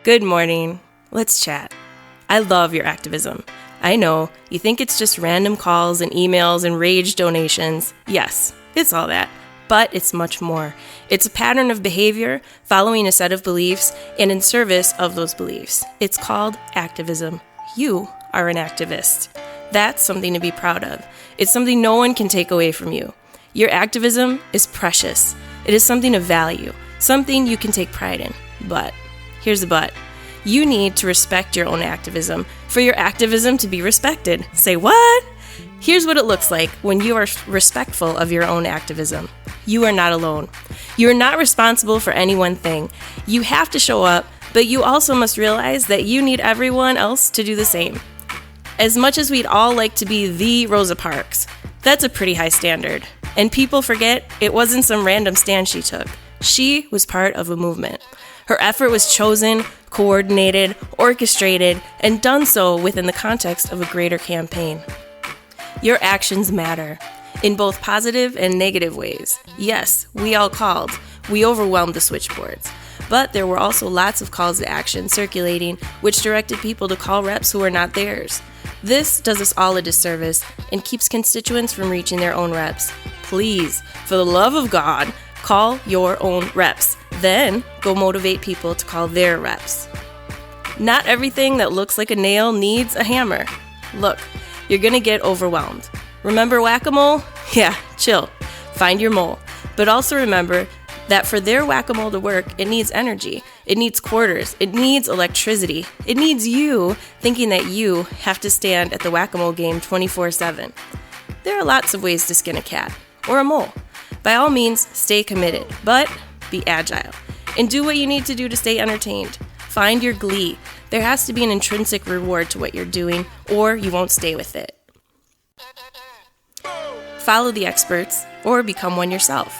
Good morning. Let's chat. I love your activism. I know, you think it's just random calls and emails and rage donations. Yes, it's all that. But it's much more. It's a pattern of behavior, following a set of beliefs, and in service of those beliefs. It's called activism. You are an activist. That's something to be proud of. It's something no one can take away from you. Your activism is precious. It is something of value, something you can take pride in. But here's the but. You need to respect your own activism for your activism to be respected. Say what? Here's what it looks like when you are respectful of your own activism. You are not alone. You are not responsible for any one thing. You have to show up, but you also must realize that you need everyone else to do the same. As much as we'd all like to be the Rosa Parks, that's a pretty high standard. And people forget it wasn't some random stand she took. She was part of a movement. Her effort was chosen, coordinated, orchestrated, and done so within the context of a greater campaign. Your actions matter, in both positive and negative ways. Yes, we all called. We overwhelmed the switchboards. But there were also lots of calls to action circulating, which directed people to call reps who were not theirs. This does us all a disservice and keeps constituents from reaching their own reps. Please, for the love of God, call your own reps. Then go motivate people to call their reps. Not everything that looks like a nail needs a hammer. Look, you're gonna get overwhelmed. Remember whack-a-mole? Yeah, chill. Find your mole. But also remember that for their whack-a-mole to work, it needs energy. It needs quarters. It needs electricity. It needs you thinking that you have to stand at the whack-a-mole game 24/7. There are lots of ways to skin a cat, or a mole. By all means, stay committed, but be agile. And do what you need to do to stay entertained. Find your glee. There has to be an intrinsic reward to what you're doing, or you won't stay with it. Follow the experts, or become one yourself.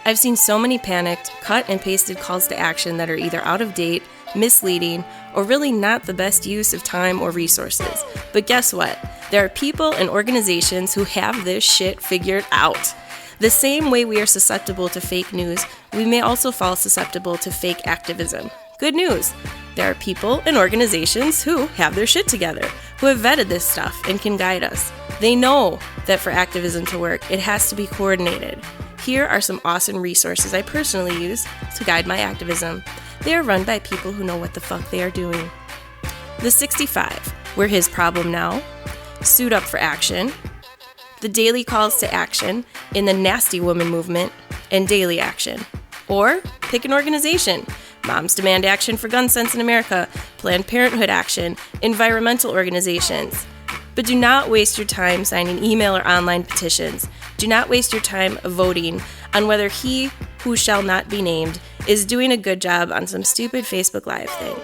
I've seen so many panicked, cut and pasted calls to action that are either out of date, misleading, or really not the best use of time or resources. But guess what? There are people and organizations who have this shit figured out. The same way we are susceptible to fake news, we may also fall susceptible to fake activism. Good news! There are people and organizations who have their shit together, who have vetted this stuff and can guide us. They know that for activism to work, it has to be coordinated. Here are some awesome resources I personally use to guide my activism. They are run by people who know what the fuck they are doing. The 65, We're His Problem Now, Suit Up for Action, the Daily Calls to Action in the Nasty Woman Movement, and Daily Action. Or pick an organization. Moms Demand Action for Gun Sense in America, Planned Parenthood Action, environmental organizations. But do not waste your time signing email or online petitions. Do not waste your time voting on whether he who shall not be named is doing a good job on some stupid Facebook Live thing.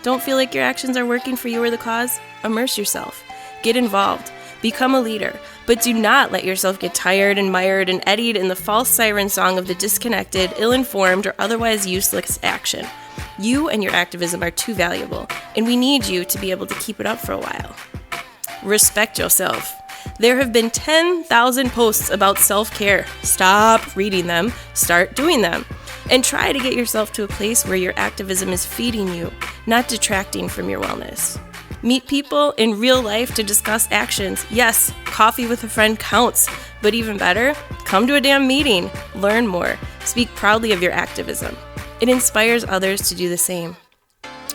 Don't feel like your actions are working for you or the cause? Immerse yourself. Get involved. Become a leader. But do not let yourself get tired and mired and eddied in the false siren song of the disconnected, ill-informed, or otherwise useless action. You and your activism are too valuable, and we need you to be able to keep it up for a while. Respect yourself. There have been 10,000 posts about self-care. Stop reading them, start doing them. And try to get yourself to a place where your activism is feeding you, not detracting from your wellness. Meet people in real life to discuss actions. Yes, coffee with a friend counts, but even better, come to a damn meeting, learn more, speak proudly of your activism. It inspires others to do the same.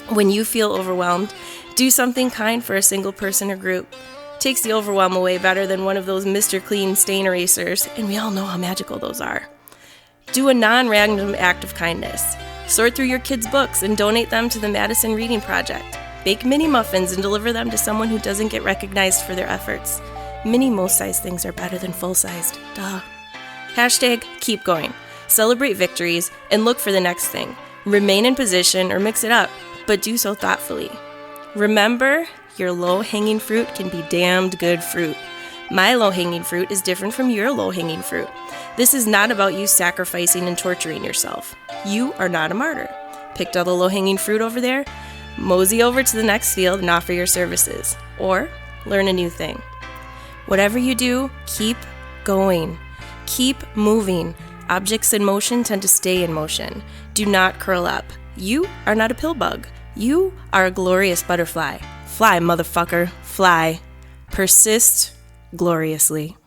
When you feel overwhelmed, do something kind for a single person or group. Takes the overwhelm away better than one of those Mr. Clean stain erasers, and we all know how magical those are. Do a non-random act of kindness. Sort through your kids' books and donate them to the Madison Reading Project. Bake mini muffins and deliver them to someone who doesn't get recognized for their efforts. Mini most-sized things are better than full-sized. Duh. Hashtag keep going. Celebrate victories and look for the next thing. Remain in position or mix it up, but do so thoughtfully. Remember, your low-hanging fruit can be damned good fruit. My low-hanging fruit is different from your low-hanging fruit. This is not about you sacrificing and torturing yourself. You are not a martyr. Picked all the low-hanging fruit over there? Mosey over to the next field and offer your services. Or learn a new thing. Whatever you do, keep going. Keep moving. Objects in motion tend to stay in motion. Do not curl up. You are not a pill bug. You are a glorious butterfly. Fly, motherfucker. Fly. Persist gloriously.